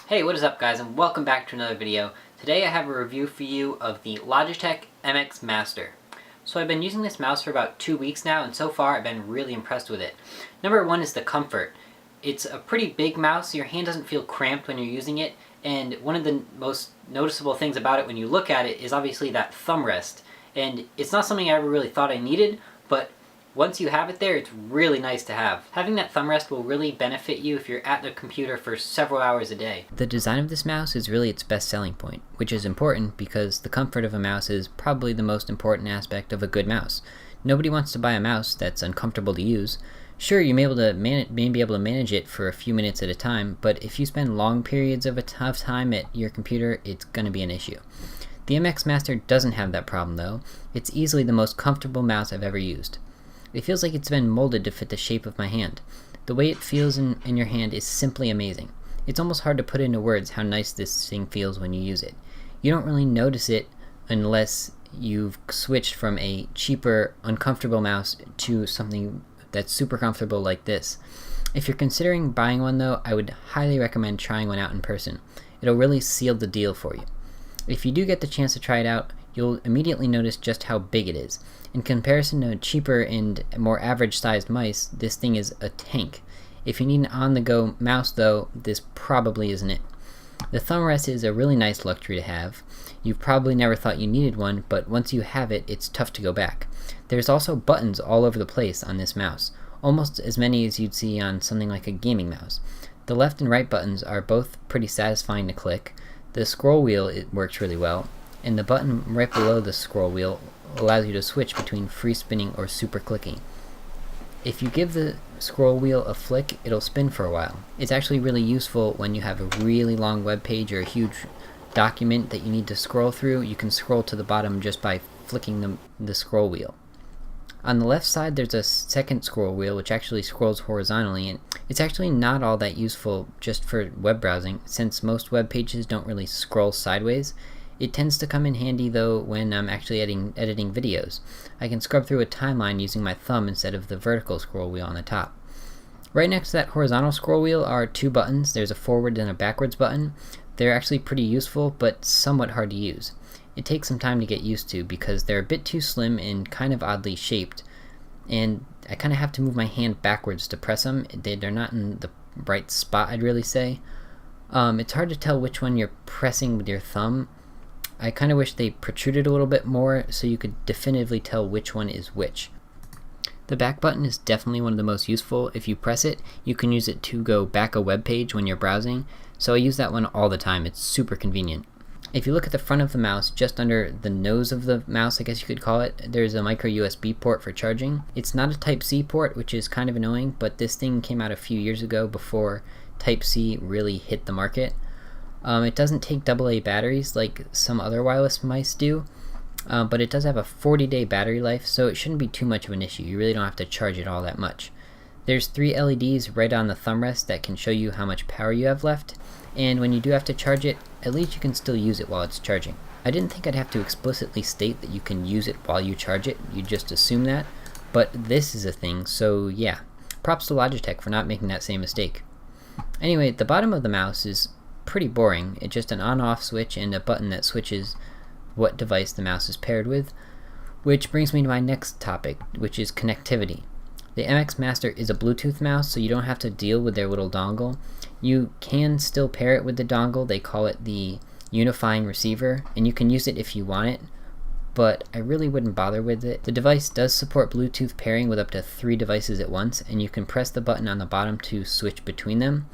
Hey, what is up guys, and welcome back to another video. Today I have a review for you of the Logitech MX Master. So I've been using this mouse for about 2 weeks now, and so far I've been really impressed with it. Number one is the comfort. It's a pretty big mouse, so your hand doesn't feel cramped when you're using it, and one of the most noticeable things about it when you look at it is obviously that thumb rest. And it's not something I ever really thought I needed, but once you have it there, it's really nice to have. Having that thumb rest will really benefit you if you're at the computer for several hours a day. The design of this mouse is really its best selling point, which is important because the comfort of a mouse is probably the most important aspect of a good mouse. Nobody wants to buy a mouse that's uncomfortable to use. Sure, you may be able to manage it for a few minutes at a time, but if you spend long periods of time at your computer, it's going to be an issue. The MX Master doesn't have that problem though. It's easily the most comfortable mouse I've ever used. It feels like it's been molded to fit the shape of my hand. The way it feels in your hand is simply amazing. It's almost hard to put into words how nice this thing feels when you use it. You don't really notice it unless you've switched from a cheaper, uncomfortable mouse to something that's super comfortable like this. If you're considering buying one though, I would highly recommend trying one out in person. It'll really seal the deal for you. If you do get the chance to try it out, you'll immediately notice just how big it is. In comparison to cheaper and more average sized mice, this thing is a tank. If you need an on-the-go mouse though, this probably isn't it. The thumb rest is a really nice luxury to have. You've probably never thought you needed one, but once you have it, it's tough to go back. There's also buttons all over the place on this mouse, almost as many as you'd see on something like a gaming mouse. The left and right buttons are both pretty satisfying to click. The scroll wheel, it works really well, and the button right below the scroll wheel allows you to switch between free spinning or super clicking. If you give the scroll wheel a flick, it'll spin for a while. It's actually really useful when you have a really long web page or a huge document that you need to scroll through. You can scroll to the bottom just by flicking the scroll wheel. On the left side there's a second scroll wheel which actually scrolls horizontally, and it's actually not all that useful just for web browsing since most web pages don't really scroll sideways. It tends to come in handy though when I'm actually editing videos. I can scrub through a timeline using my thumb instead of the vertical scroll wheel on the top. Right next to that horizontal scroll wheel are two buttons. There's a forward and a backwards button. They're actually pretty useful but somewhat hard to use. It takes some time to get used to because they're a bit too slim and kind of oddly shaped, and I kind of have to move my hand backwards to press them. They're not in the right spot, I'd really say. It's hard to tell which one you're pressing with your thumb. I kind of wish they protruded a little bit more so you could definitively tell which one is which. The back button is definitely one of the most useful. If you press it, you can use it to go back a web page when you're browsing, so I use that one all the time. It's super convenient. If you look at the front of the mouse, just under the nose of the mouse, I guess you could call it, there's a micro USB port for charging. It's not a Type-C port, which is kind of annoying, but this thing came out a few years ago before Type-C really hit the market. It doesn't take AA batteries like some other wireless mice do, but it does have a 40-day battery life, so it shouldn't be too much of an issue. You really don't have to charge it all that much. There's 3 LEDs right on the thumb rest that can show you how much power you have left, and when you do have to charge it, at least you can still use it while it's charging. I didn't think I'd have to explicitly state that you can use it while you charge it, you just assume that, but this is a thing, so yeah. Props to Logitech for not making that same mistake. Anyway, the bottom of the mouse is pretty boring. It's just an on-off switch and a button that switches what device the mouse is paired with, which brings me to my next topic, which is connectivity. The MX Master is a Bluetooth mouse, so you don't have to deal with their little dongle. You can still pair it with the dongle. They call it the unifying receiver, and you can use it if you want it, but I really wouldn't bother with it. The device does support Bluetooth pairing with up to 3 devices at once, and you can press the button on the bottom to switch between them.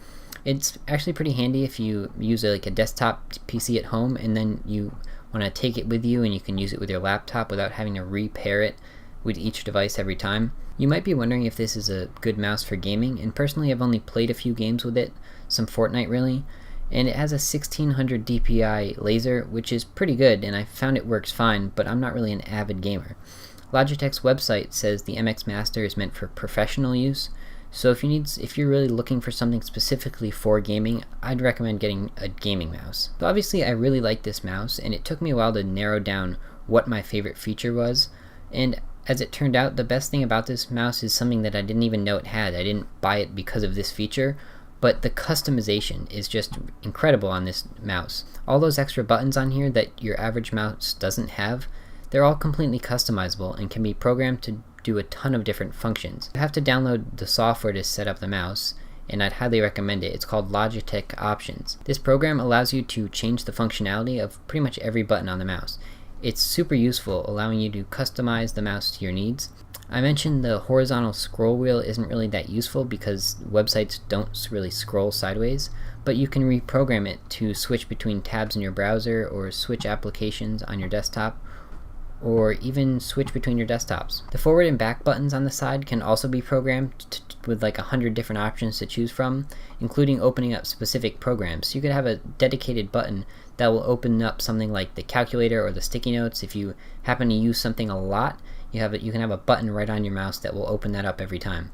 It's actually pretty handy if you use like a desktop PC at home and then you want to take it with you and you can use it with your laptop without having to repair it with each device every time. You might be wondering if this is a good mouse for gaming, and personally I've only played a few games with it, some Fortnite really, and it has a 1600 DPI laser, which is pretty good, and I found it works fine, but I'm not really an avid gamer. Logitech's website says the MX Master is meant for professional use, so if you're really looking for something specifically for gaming, I'd recommend getting a gaming mouse. But obviously I really like this mouse, and it took me a while to narrow down what my favorite feature was, and as it turned out, the best thing about this mouse is something that I didn't even know it had. I didn't buy it because of this feature, but the customization is just incredible on this mouse. All those extra buttons on here that your average mouse doesn't have, they're all completely customizable and can be programmed to do a ton of different functions. You have to download the software to set up the mouse, and I'd highly recommend it. It's called Logitech Options. This program allows you to change the functionality of pretty much every button on the mouse. It's super useful, allowing you to customize the mouse to your needs. I mentioned the horizontal scroll wheel isn't really that useful because websites don't really scroll sideways, but you can reprogram it to switch between tabs in your browser or switch applications on your desktop, or even switch between your desktops. The forward and back buttons on the side can also be programmed with like 100 different options to choose from, including opening up specific programs. So you could have a dedicated button that will open up something like the calculator or the sticky notes. If you happen to use something a lot, you can have a button right on your mouse that will open that up every time.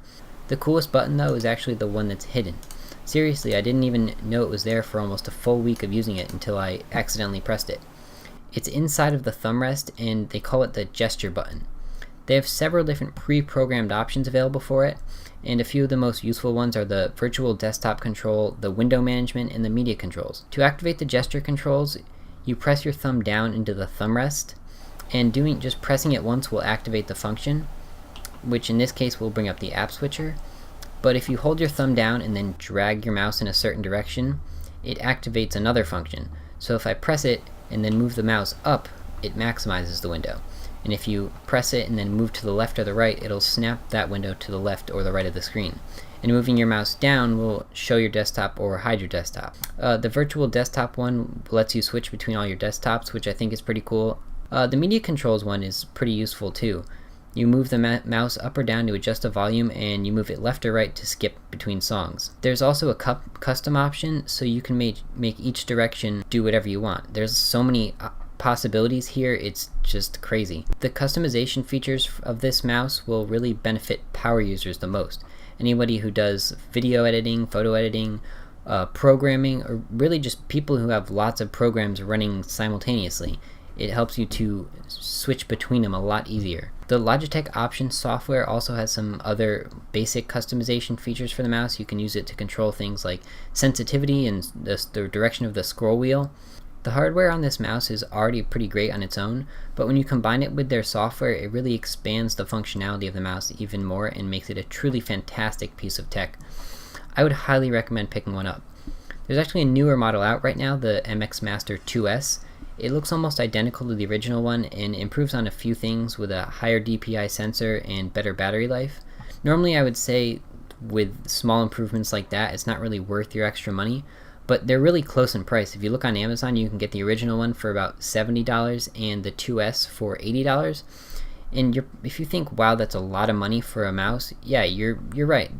The coolest button though is actually the one that's hidden. Seriously, I didn't even know it was there for almost a full week of using it until I accidentally pressed it. It's inside of the thumb rest, and they call it the gesture button. They have several different pre-programmed options available for it, and a few of the most useful ones are the virtual desktop control, the window management, and the media controls. To activate the gesture controls, you press your thumb down into the thumb rest, and just pressing it once will activate the function, which in this case will bring up the app switcher. But if you hold your thumb down and then drag your mouse in a certain direction, it activates another function. So if I press it and then move the mouse up, it maximizes the window. And if you press it and then move to the left or the right, it'll snap that window to the left or the right of the screen. And moving your mouse down will show your desktop or hide your desktop. The virtual desktop one lets you switch between all your desktops, which I think is pretty cool. The media controls one is pretty useful too. You move the mouse up or down to adjust the volume, and you move it left or right to skip between songs. There's also a custom option, so you can make each direction do whatever you want. There's so many possibilities here, it's just crazy. The customization features of this mouse will really benefit power users the most. Anybody who does video editing, photo editing, programming, or really just people who have lots of programs running simultaneously. It helps you to switch between them a lot easier. The Logitech Options software also has some other basic customization features for the mouse. You can use it to control things like sensitivity and the direction of the scroll wheel. The hardware on this mouse is already pretty great on its own, but when you combine it with their software, it really expands the functionality of the mouse even more and makes it a truly fantastic piece of tech. I would highly recommend picking one up. There's actually a newer model out right now, the MX Master 2S. It looks almost identical to the original one and improves on a few things with a higher DPI sensor and better battery life. Normally I would say with small improvements like that, it's not really worth your extra money, but they're really close in price. If you look on Amazon, you can get the original one for about $70 and the 2S for $80. And if you think, wow, that's a lot of money for a mouse, yeah, you're right.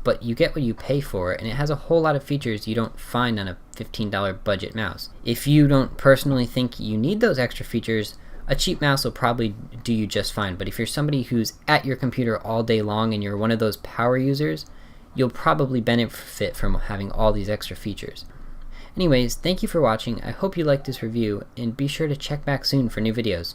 But you get what you pay for, and it has a whole lot of features you don't find on a $15 budget mouse. If you don't personally think you need those extra features, a cheap mouse will probably do you just fine. But if you're somebody who's at your computer all day long and you're one of those power users, you'll probably benefit from having all these extra features. Anyways, thank you for watching. I hope you liked this review, and be sure to check back soon for new videos.